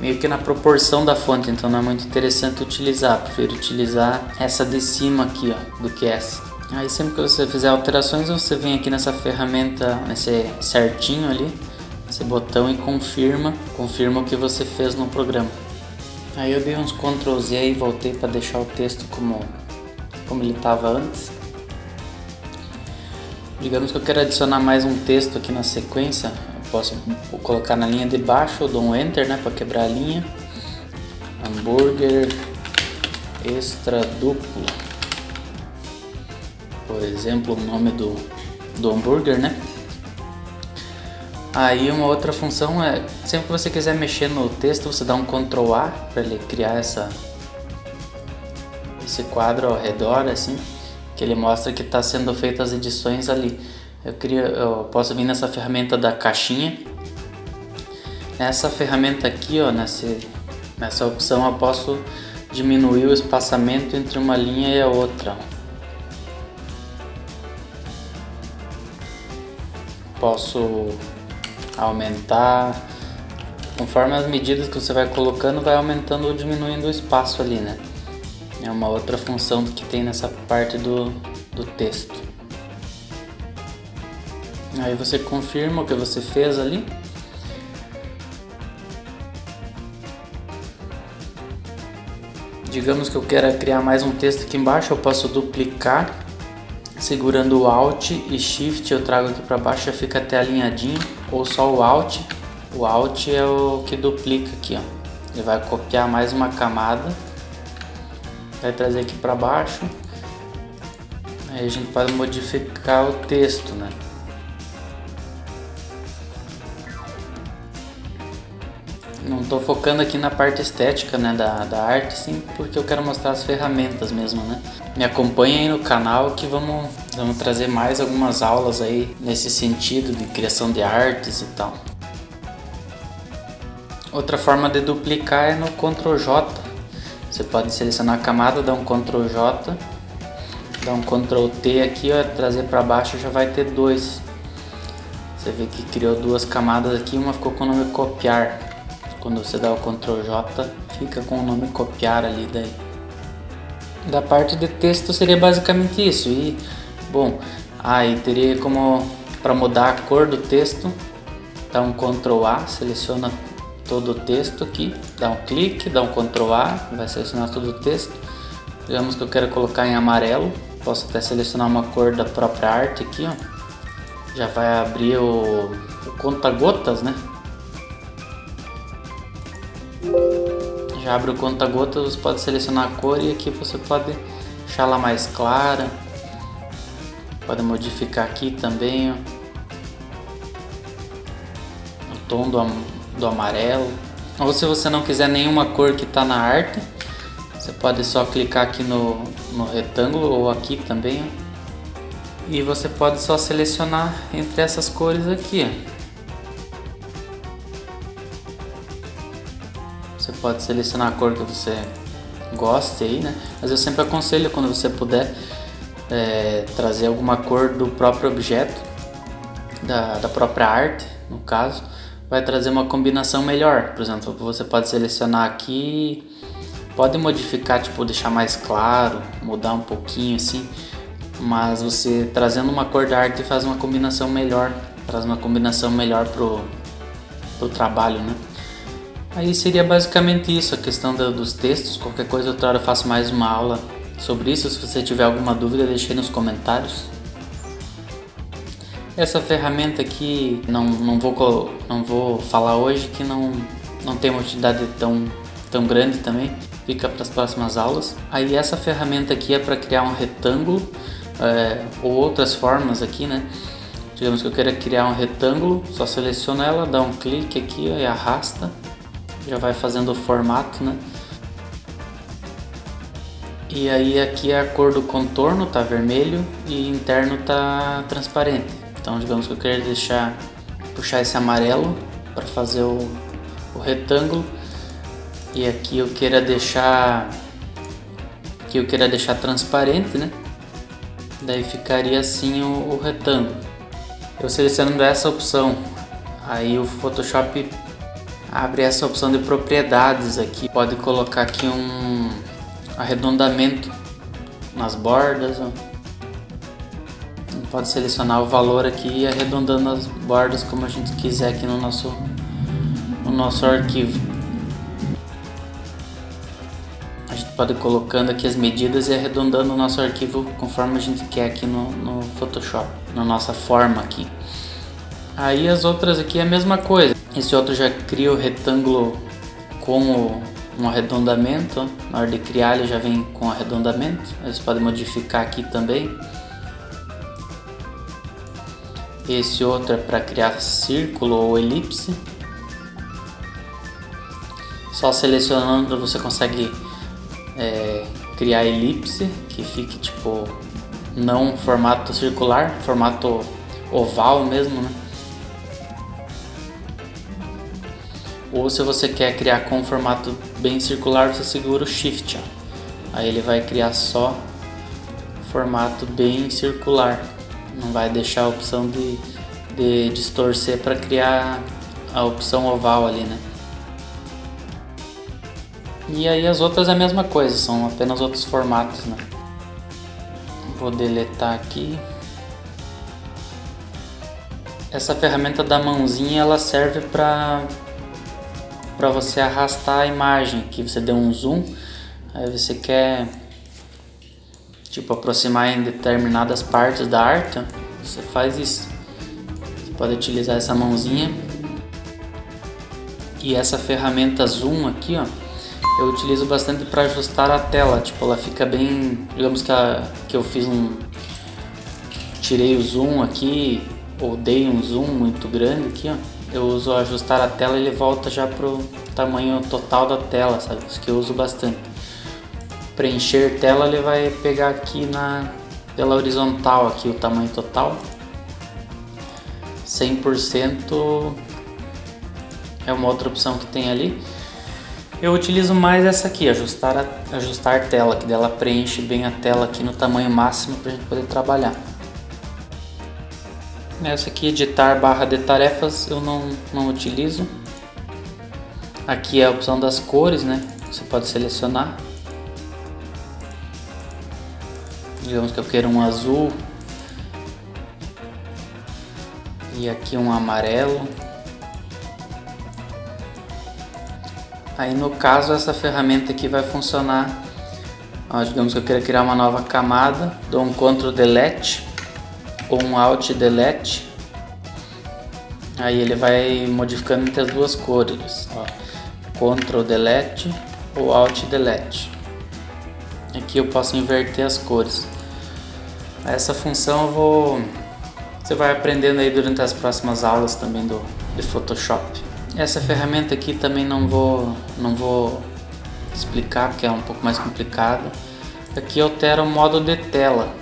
meio que na proporção da fonte, então não é muito interessante utilizar. Prefiro utilizar essa de cima aqui, ó, do que essa. Aí sempre que você fizer alterações, você vem aqui nessa ferramenta, nesse certinho ali, esse botão, e confirma o que você fez no programa. Aí eu dei uns Ctrl Z e voltei para deixar o texto como ele estava antes. Digamos que eu quero adicionar mais um texto aqui na sequência, eu posso colocar na linha de baixo, eu dou um Enter, né, para quebrar a linha. Hambúrguer extra duplo. Por exemplo, o nome do hambúrguer, né? Aí uma outra função é, sempre que você quiser mexer no texto, você dá um Ctrl A para ele criar esse quadro ao redor, assim, que ele mostra que está sendo feitas as edições ali. Eu posso vir nessa ferramenta da caixinha. Nessa ferramenta aqui, ó, nessa opção, eu posso diminuir o espaçamento entre uma linha e a outra. Posso aumentar, conforme as medidas que você vai colocando, vai aumentando ou diminuindo o espaço ali, né? É uma outra função que tem nessa parte do texto. Aí você confirma o que você fez ali. Digamos que eu quero criar mais um texto aqui embaixo, eu posso duplicar Segurando o Alt e Shift eu trago aqui para baixo, já fica até alinhadinho, ou só o Alt. O Alt é o que duplica aqui, ó. Ele vai copiar mais uma camada, vai trazer aqui para baixo. Aí a gente pode modificar o texto, né? Não estou focando aqui na parte estética, né, da arte, sim, porque eu quero mostrar as ferramentas mesmo, né? Me acompanha aí no canal que vamos trazer mais algumas aulas aí nesse sentido de criação de artes e tal. Outra forma de duplicar é no Ctrl J. Você pode selecionar a camada, dar um Ctrl J, dar um Ctrl T aqui, ó, trazer para baixo já vai ter dois. Você vê que criou duas camadas aqui, uma ficou com o nome copiar. Quando você dá o Ctrl J, fica com o nome copiar ali daí. Da parte de texto seria basicamente isso. E bom, aí teria como para mudar a cor do texto, dá um Ctrl A, seleciona todo o texto aqui, dá um clique, dá um Ctrl A, vai selecionar todo o texto. Digamos que eu quero colocar em amarelo, posso até selecionar uma cor da própria arte aqui, ó. Já vai abrir o conta-gotas, né? Já abre o conta-gotas, você pode selecionar a cor e aqui você pode deixar ela mais clara. Pode modificar aqui também, ó, o tom do amarelo. Ou se você não quiser nenhuma cor que está na arte, você pode só clicar aqui no retângulo ou aqui também, ó, e você pode só selecionar entre essas cores aqui, ó. Você pode selecionar a cor que você goste aí, né? Mas eu sempre aconselho, quando você puder, trazer alguma cor do próprio objeto, da própria arte, no caso, vai trazer uma combinação melhor. Por exemplo, você pode selecionar aqui, pode modificar, tipo, deixar mais claro, mudar um pouquinho assim, mas você trazendo uma cor da arte faz uma combinação melhor, traz uma combinação melhor pro trabalho, né? Aí seria basicamente isso, a questão dos textos. Qualquer coisa outra hora eu faço mais uma aula sobre isso. Se você tiver alguma dúvida, deixe aí nos comentários. Essa ferramenta aqui não vou falar hoje, que não tem uma utilidade tão grande também. Fica para as próximas aulas. Aí essa ferramenta aqui é para criar um retângulo, ou outras formas aqui, né? Digamos que eu queira criar um retângulo, só seleciono ela, dá um clique aqui e arrasta. Já vai fazendo o formato, né? E aí aqui a cor do contorno tá vermelho e interno tá transparente. Então digamos que eu quero puxar esse amarelo para fazer o retângulo, e aqui eu queira deixar transparente, né? Daí ficaria assim o retângulo. Eu selecionando essa opção, aí o Photoshop abre essa opção de propriedades aqui. Pode colocar aqui um arredondamento nas bordas, ó. Pode selecionar o valor aqui e ir arredondando as bordas como a gente quiser aqui no nosso arquivo. A gente pode ir colocando aqui as medidas e arredondando o nosso arquivo conforme a gente quer aqui no Photoshop, na nossa forma aqui. Aí as outras aqui é a mesma coisa. Esse outro já cria o retângulo com um arredondamento. Na hora de criar ele já vem com arredondamento. Você pode modificar aqui também. Esse outro é para criar círculo ou elipse. Só selecionando você consegue criar elipse, que fique tipo não formato circular, formato oval mesmo, né? Ou se você quer criar com um formato bem circular, você segura o Shift, ó. Aí ele vai criar só formato bem circular. Não vai deixar a opção de distorcer para criar a opção oval ali, né? E aí as outras é a mesma coisa, são apenas outros formatos, né? Vou deletar aqui. Essa ferramenta da mãozinha, ela serve para você arrastar a imagem, que você deu um zoom, aí você quer tipo aproximar em determinadas partes da arte, você faz isso. Você pode utilizar essa mãozinha. E essa ferramenta zoom aqui, ó, eu utilizo bastante para ajustar a tela, tipo, ela fica bem, digamos que eu fiz tirei o zoom aqui, ou dei um zoom muito grande aqui, ó, eu uso ajustar a tela e ele volta já pro tamanho total da tela, sabe, isso que eu uso bastante. Preencher tela, ele vai pegar aqui pela horizontal aqui o tamanho total, 100% é uma outra opção que tem ali. Eu utilizo mais essa aqui, ajustar tela, que dela preenche bem a tela aqui no tamanho máximo para a gente poder trabalhar. Essa aqui, editar barra de tarefas, eu não utilizo. Aqui é a opção das cores, né? Você pode selecionar. Digamos que eu quero um azul. E aqui um amarelo. Aí no caso essa ferramenta aqui vai funcionar, digamos que eu queira criar uma nova camada, dou um Ctrl Delete ou um Alt Delete, aí ele vai modificando entre as duas cores, ó. Ctrl Delete ou Alt Delete, aqui eu posso inverter as cores. Essa função você vai aprendendo aí durante as próximas aulas também de Photoshop. Essa ferramenta aqui também não vou explicar porque é um pouco mais complicado. Aqui altera o modo de tela.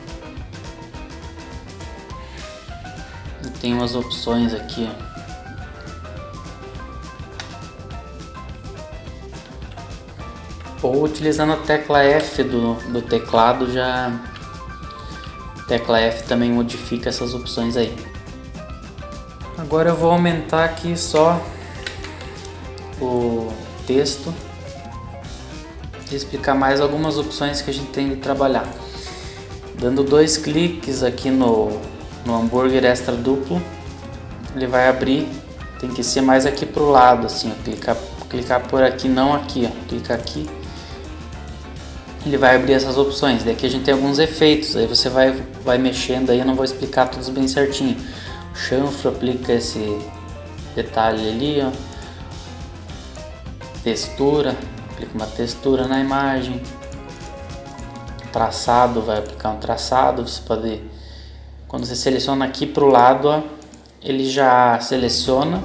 E tem umas opções aqui, ó. Ou utilizando a tecla F do teclado, tecla F também modifica essas opções aí. Agora eu vou aumentar aqui só o texto e explicar mais algumas opções que a gente tem de trabalhar. Dando 2 cliques aqui no hambúrguer extra duplo, ele vai abrir, tem que ser mais aqui pro lado, assim, ó, clicar por aqui, não aqui, ó, clica aqui, ele vai abrir essas opções. Daqui a gente tem alguns efeitos, aí você vai mexendo aí, eu não vou explicar todos bem certinho. O chanfro aplica esse detalhe ali, ó. Textura, aplica uma textura na imagem. Traçado, vai aplicar um traçado. Você pode, quando você seleciona aqui para o lado, ó, ele já seleciona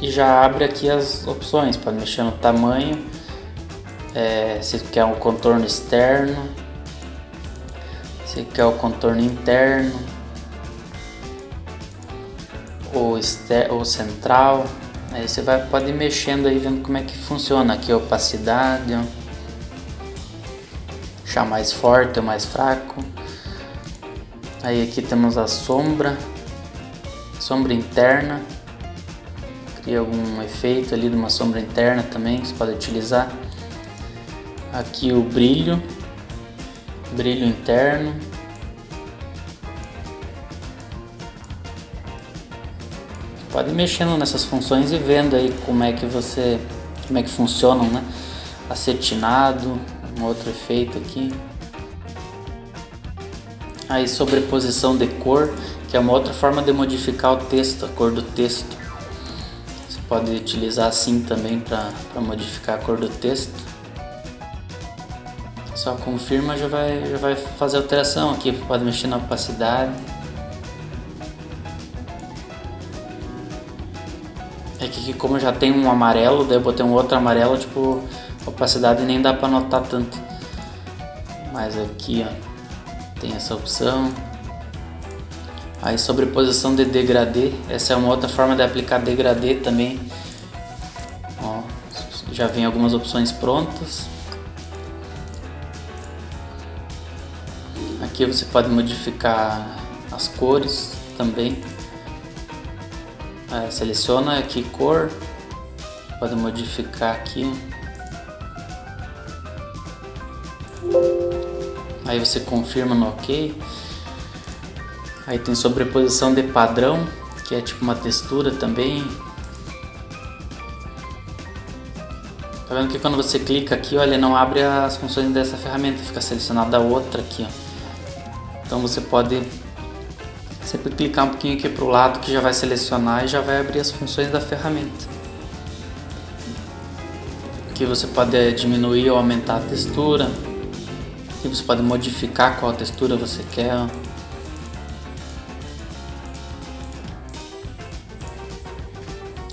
e já abre aqui as opções. Pode mexer no tamanho, se quer um contorno externo, se quer o contorno interno, ou central. Aí você pode ir mexendo aí, vendo como é que funciona. Aqui a opacidade, ó. Deixar mais forte ou mais fraco. Aí aqui temos a sombra interna. Cria algum efeito ali de uma sombra interna também que você pode utilizar. Aqui o brilho interno. Pode ir mexendo nessas funções e vendo aí como é que funcionam, né? Acetinado, um outro efeito aqui. Aí sobreposição de cor, que é uma outra forma de modificar o texto, a cor do texto. Você pode utilizar assim também para modificar a cor do texto. Só confirma, já vai fazer alteração aqui, pode mexer na opacidade. É que como já tem um amarelo, daí eu botei um outro amarelo, tipo, a opacidade nem dá para notar tanto. Mas aqui, ó, tem essa opção. Aí sobreposição de degradê, essa é uma outra forma de aplicar degradê também. Ó, já vem algumas opções prontas. Aqui você pode modificar as cores também. Seleciona aqui cor, pode modificar aqui. Aí você confirma no OK. Aí tem sobreposição de padrão, que é tipo uma textura também. Tá vendo que quando você clica aqui, olha, não abre as funções dessa ferramenta, fica selecionada a outra aqui, ó. Então você pode sempre clicar um pouquinho aqui para o lado que já vai selecionar e já vai abrir as funções da ferramenta. Aqui você pode diminuir ou aumentar a textura. Aqui você pode modificar qual textura você quer.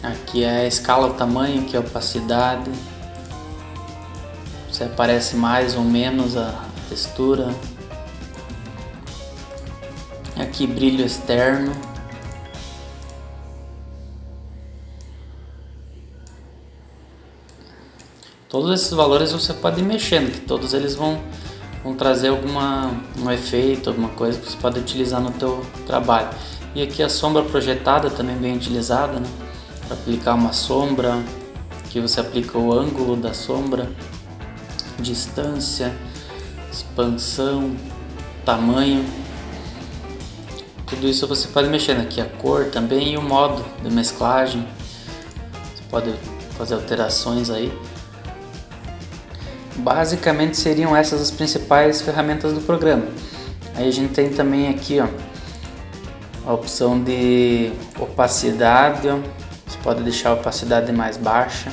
Aqui é a escala, o tamanho, aqui é a opacidade. Se aparece mais ou menos a textura. Aqui brilho externo. Todos esses valores você pode ir mexendo, que todos eles vão trazer um efeito, alguma coisa que você pode utilizar no teu trabalho. E aqui a sombra projetada também bem utilizada, né? Para aplicar uma sombra, aqui você aplica o ângulo da sombra, distância, expansão, tamanho. Tudo isso você pode mexer aqui, a cor também e o modo de mesclagem. Você pode fazer alterações aí. Basicamente seriam essas as principais ferramentas do programa. Aí a gente tem também aqui, ó, a opção de opacidade, ó. Você pode deixar a opacidade mais baixa.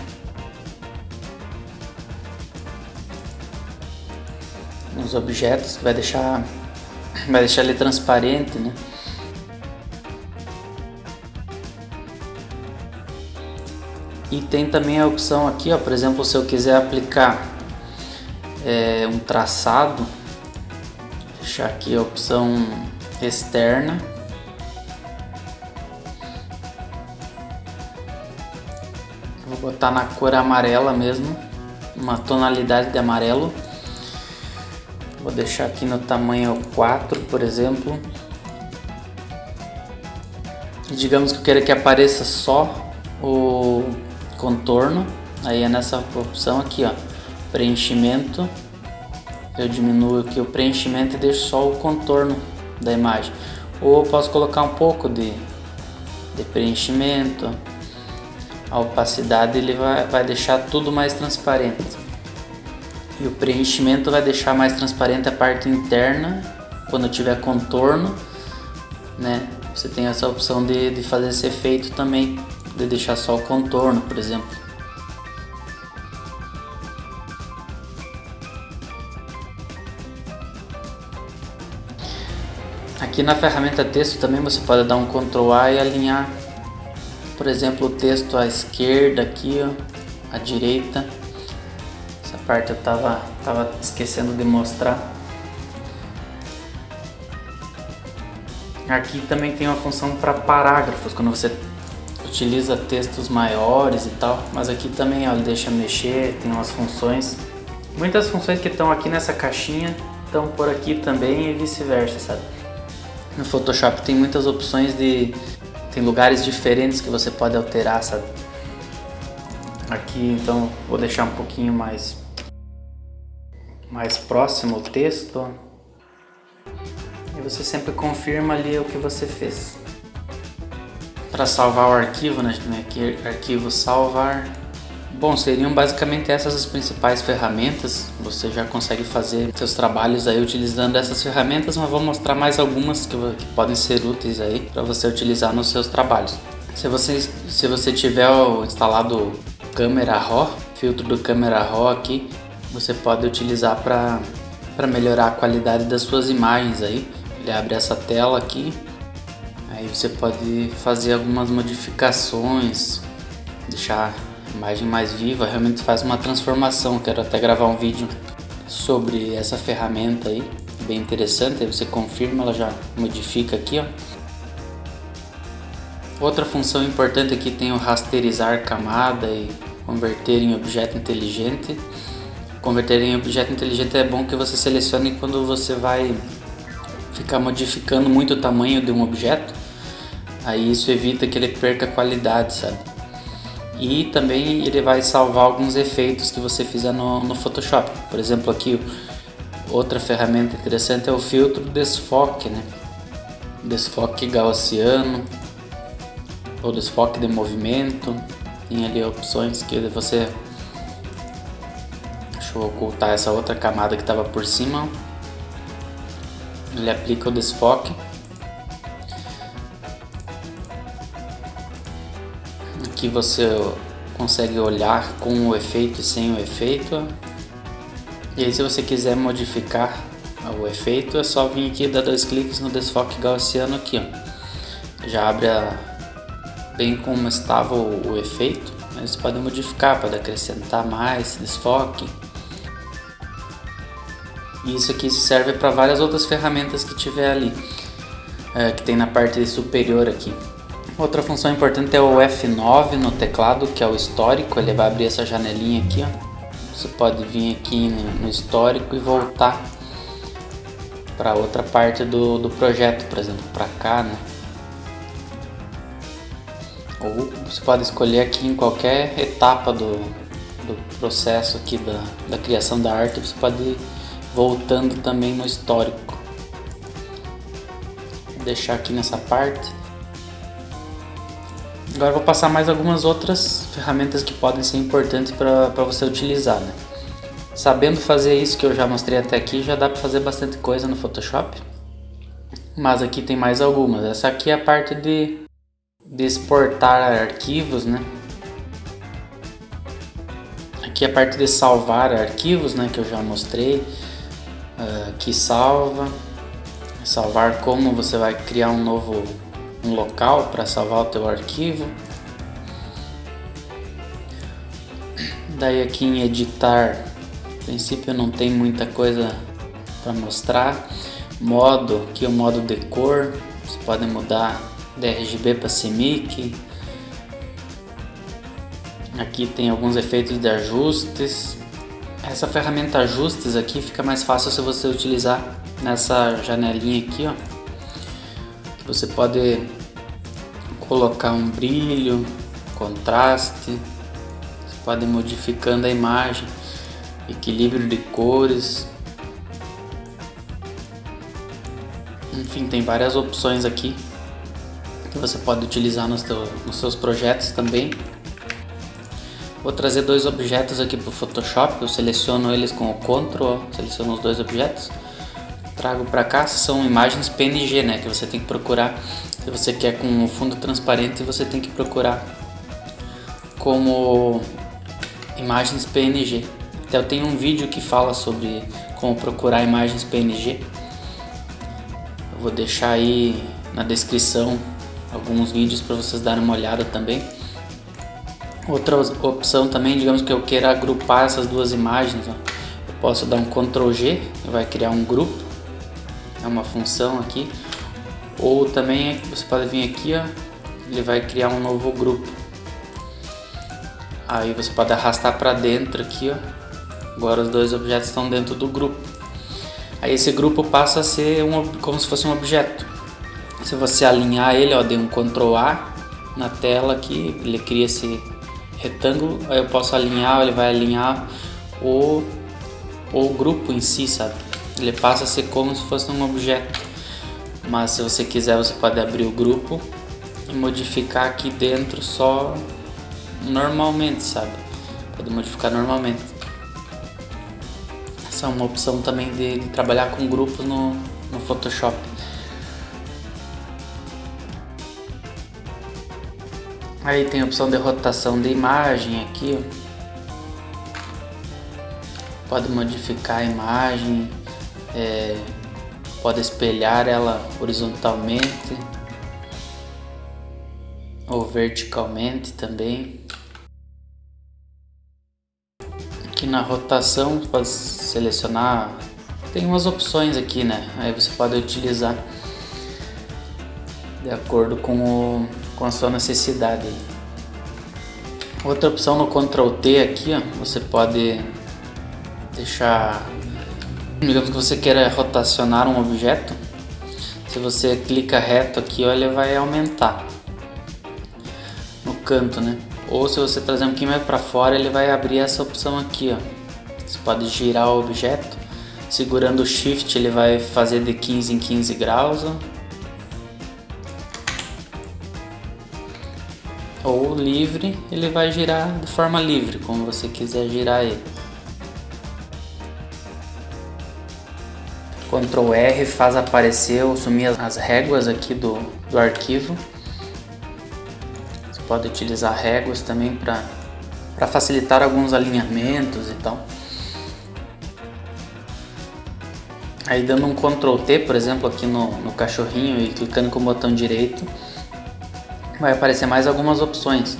Nos objetos, que vai deixar ele transparente, né? E tem também a opção aqui, ó, por exemplo, se eu quiser aplicar um traçado, deixar aqui a opção externa. Vou botar na cor amarela mesmo, uma tonalidade de amarelo. Vou deixar aqui no tamanho 4, por exemplo. E digamos que eu queira que apareça só o contorno, aí é nessa opção aqui, ó, preenchimento. Eu diminuo aqui o preenchimento e deixo só o contorno da imagem. Ou eu posso colocar um pouco de preenchimento. A opacidade ele vai deixar tudo mais transparente. E o preenchimento vai deixar mais transparente a parte interna. Quando tiver contorno, né, você tem essa opção de fazer esse efeito também, de deixar só o contorno, por exemplo. Aqui na ferramenta texto também você pode dar um Ctrl A e alinhar, por exemplo, o texto à esquerda aqui, ó, à direita. Essa parte eu tava esquecendo de mostrar. Aqui também tem uma função para parágrafos, quando você utiliza textos maiores e tal, mas aqui também, ó, ele deixa mexer, tem umas funções. Muitas funções que estão aqui nessa caixinha estão por aqui também e vice-versa, sabe? No Photoshop tem muitas opções tem lugares diferentes que você pode alterar, sabe? Aqui então vou deixar um pouquinho mais próximo o texto. E você sempre confirma ali o que você fez. Para salvar o arquivo, né? Aqui, arquivo salvar. Bom, seriam basicamente essas as principais ferramentas. Você já consegue fazer seus trabalhos aí utilizando essas ferramentas, mas vou mostrar mais algumas que podem ser úteis aí para você utilizar nos seus trabalhos. Se você tiver instalado Camera Raw, filtro do Camera Raw aqui, você pode utilizar para melhorar a qualidade das suas imagens aí. Ele abre essa tela aqui, aí você pode fazer algumas modificações, deixar a imagem mais viva, realmente faz uma transformação. Quero até gravar um vídeo sobre essa ferramenta aí, bem interessante. Aí você confirma, ela já modifica aqui, ó. Outra função importante aqui tem o rasterizar camada e converter em objeto inteligente. Converter em objeto inteligente é bom que você selecione quando você vai ficar modificando muito o tamanho de um objeto. Aí isso evita que ele perca qualidade, sabe? E também ele vai salvar alguns efeitos que você fizer no Photoshop. Por exemplo, aqui outra ferramenta interessante é o filtro desfoque, né? Desfoque gaussiano ou desfoque de movimento. Tem ali opções que você... Deixa eu ocultar essa outra camada que estava por cima. ele aplica o desfoque. Aqui você consegue olhar com o efeito e sem o efeito. E aí, se você quiser modificar o efeito, é só vir aqui e dar 2 cliques no desfoque gaussiano aqui, ó. Já abre bem como estava o efeito, mas você pode modificar, pode acrescentar mais desfoque. E isso aqui serve para várias outras ferramentas que tiver ali, que tem na parte superior aqui. Outra função importante é o F9 no teclado, que é o histórico. Ele vai abrir essa janelinha aqui, ó. Você pode vir aqui no histórico e voltar para outra parte do projeto, por exemplo, para cá, né? Ou você pode escolher aqui em qualquer etapa do processo aqui da criação da arte. Você pode ir voltando também no histórico. Vou deixar aqui nessa parte. Agora eu vou passar mais algumas outras ferramentas que podem ser importantes para você utilizar, né? Sabendo fazer isso que eu já mostrei até aqui, já dá para fazer bastante coisa no Photoshop. Mas aqui tem mais algumas. Essa aqui é a parte de exportar arquivos, né? Aqui é a parte de salvar arquivos, né? Que eu já mostrei. Aqui salvar como você vai criar um local para salvar o teu arquivo. Daí aqui em editar, a princípio não tem muita coisa para mostrar. Modo, aqui é o modo de cor, você pode mudar de RGB para CMYK. Aqui tem alguns efeitos de ajustes. Essa ferramenta ajustes aqui fica mais fácil se você utilizar nessa janelinha aqui, ó. Você pode colocar um brilho, contraste, você pode ir modificando a imagem, equilíbrio de cores. Enfim, tem várias opções aqui que você pode utilizar nos seus projetos também. Vou trazer 2 objetos aqui para o Photoshop. Eu seleciono eles com o Ctrl, seleciono os 2 objetos, trago para cá. São imagens PNG, né, que você tem que procurar. Se você quer com o fundo transparente, você tem que procurar como imagens PNG. Até eu tenho um vídeo que fala sobre como procurar imagens PNG. Eu vou deixar aí na descrição alguns vídeos para vocês darem uma olhada também. Outra opção também, digamos que eu queira agrupar essas 2 imagens, ó. Eu posso dar um Ctrl G, vai criar um grupo, é uma função aqui. Ou também você pode vir aqui, ó, ele vai criar um novo grupo. Aí você pode arrastar para dentro aqui, ó. Agora os 2 objetos estão dentro do grupo. Aí esse grupo passa a ser como se fosse um objeto. Se você alinhar ele, ó, dê um Ctrl A na tela aqui, ele cria esse retângulo. Aí eu posso alinhar, ele vai alinhar o grupo em si, sabe? Ele passa a ser como se fosse um objeto. Mas se você quiser, você pode abrir o grupo e modificar aqui dentro só normalmente, sabe? Pode modificar normalmente. Essa é uma opção também de trabalhar com grupos no Photoshop. Aí tem a opção de rotação de imagem aqui, ó. Pode modificar a imagem, pode espelhar ela horizontalmente ou verticalmente também. Aqui na rotação você pode selecionar, tem umas opções aqui, né? Aí você pode utilizar de acordo com a sua necessidade. Outra opção no Ctrl T aqui, ó, você pode deixar, digamos que você queira rotacionar um objeto. Se você clica reto aqui, ó, ele vai aumentar no canto, né? Ou se você trazer um pouquinho mais para fora, ele vai abrir essa opção aqui, ó. Você pode girar o objeto, segurando o Shift ele vai fazer de 15 em 15 graus, ó. Ou livre, ele vai girar de forma livre, como você quiser girar ele. Ctrl R faz aparecer ou sumir as réguas aqui do arquivo. Você pode utilizar réguas também para facilitar alguns alinhamentos e tal. Aí dando um Ctrl T, por exemplo, aqui no cachorrinho e clicando com o botão direito, vai aparecer mais algumas opções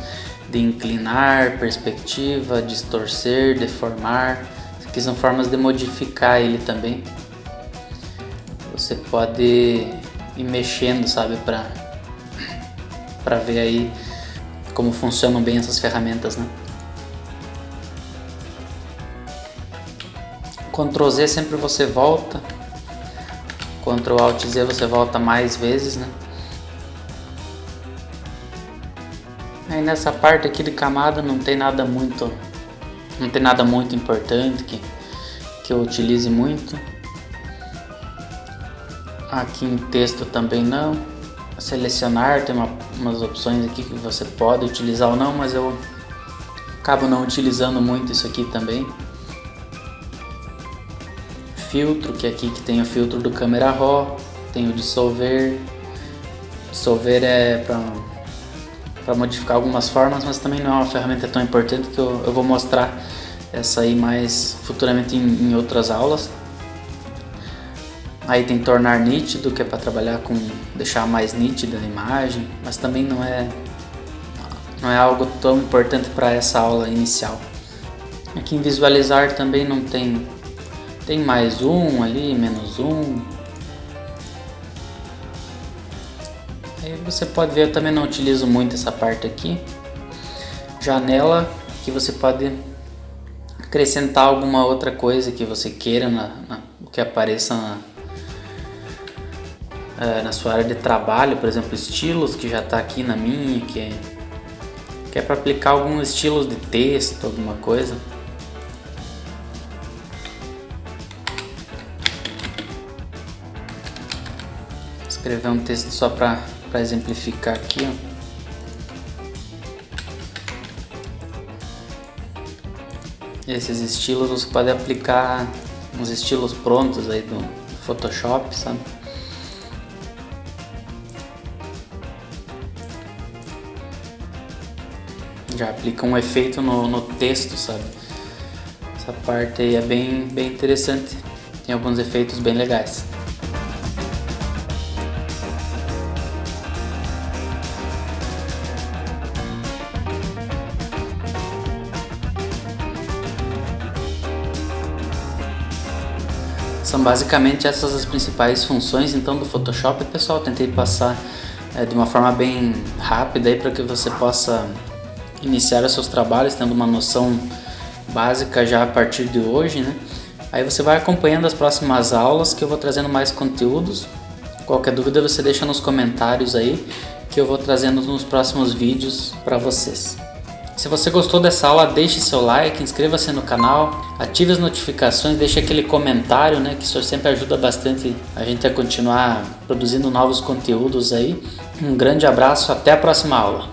de inclinar, perspectiva, distorcer, deformar. Isso aqui são formas de modificar ele também. Você pode ir mexendo, sabe, para ver aí como funcionam bem essas ferramentas, né? Ctrl Z sempre você volta, Ctrl Alt Z você volta mais vezes, né? Aí nessa parte aqui de camada não tem nada muito importante que eu utilize muito. Aqui em texto também não. Selecionar tem umas opções aqui que você pode utilizar ou não, mas eu acabo não utilizando muito isso aqui também. Filtro, que é aqui que tem o filtro do Camera Raw, tem o dissolver. Dissolver é para modificar algumas formas, mas também não é uma ferramenta tão importante que eu vou mostrar essa aí mais futuramente em outras aulas. Aí tem tornar nítido, que é para trabalhar com deixar mais nítida a imagem, mas também não é algo tão importante para essa aula inicial. Aqui em visualizar também não tem mais um ali, menos um. Aí você pode ver, eu também não utilizo muito essa parte aqui. Janela, que você pode acrescentar alguma outra coisa que você queira que apareça na sua área de trabalho, por exemplo, estilos, que já está aqui na minha, que é para aplicar alguns estilos de texto, alguma coisa. Escrever um texto só para exemplificar aqui, ó. Esses estilos você pode aplicar uns estilos prontos aí do Photoshop, sabe? Já aplica um efeito no texto, sabe? Essa parte aí é bem interessante. Tem alguns efeitos bem legais. São basicamente essas as principais funções então do Photoshop, pessoal. Tentei passar de uma forma bem rápida aí para que você possa iniciar os seus trabalhos tendo uma noção básica já a partir de hoje, né? Aí você vai acompanhando as próximas aulas que eu vou trazendo mais conteúdos. Qualquer dúvida você deixa nos comentários aí que eu vou trazendo nos próximos vídeos para vocês. Se você gostou dessa aula, deixe seu like, inscreva-se no canal, ative as notificações, deixe aquele comentário, né, que isso sempre ajuda bastante a gente a continuar produzindo novos conteúdos aí. Um grande abraço, até a próxima aula.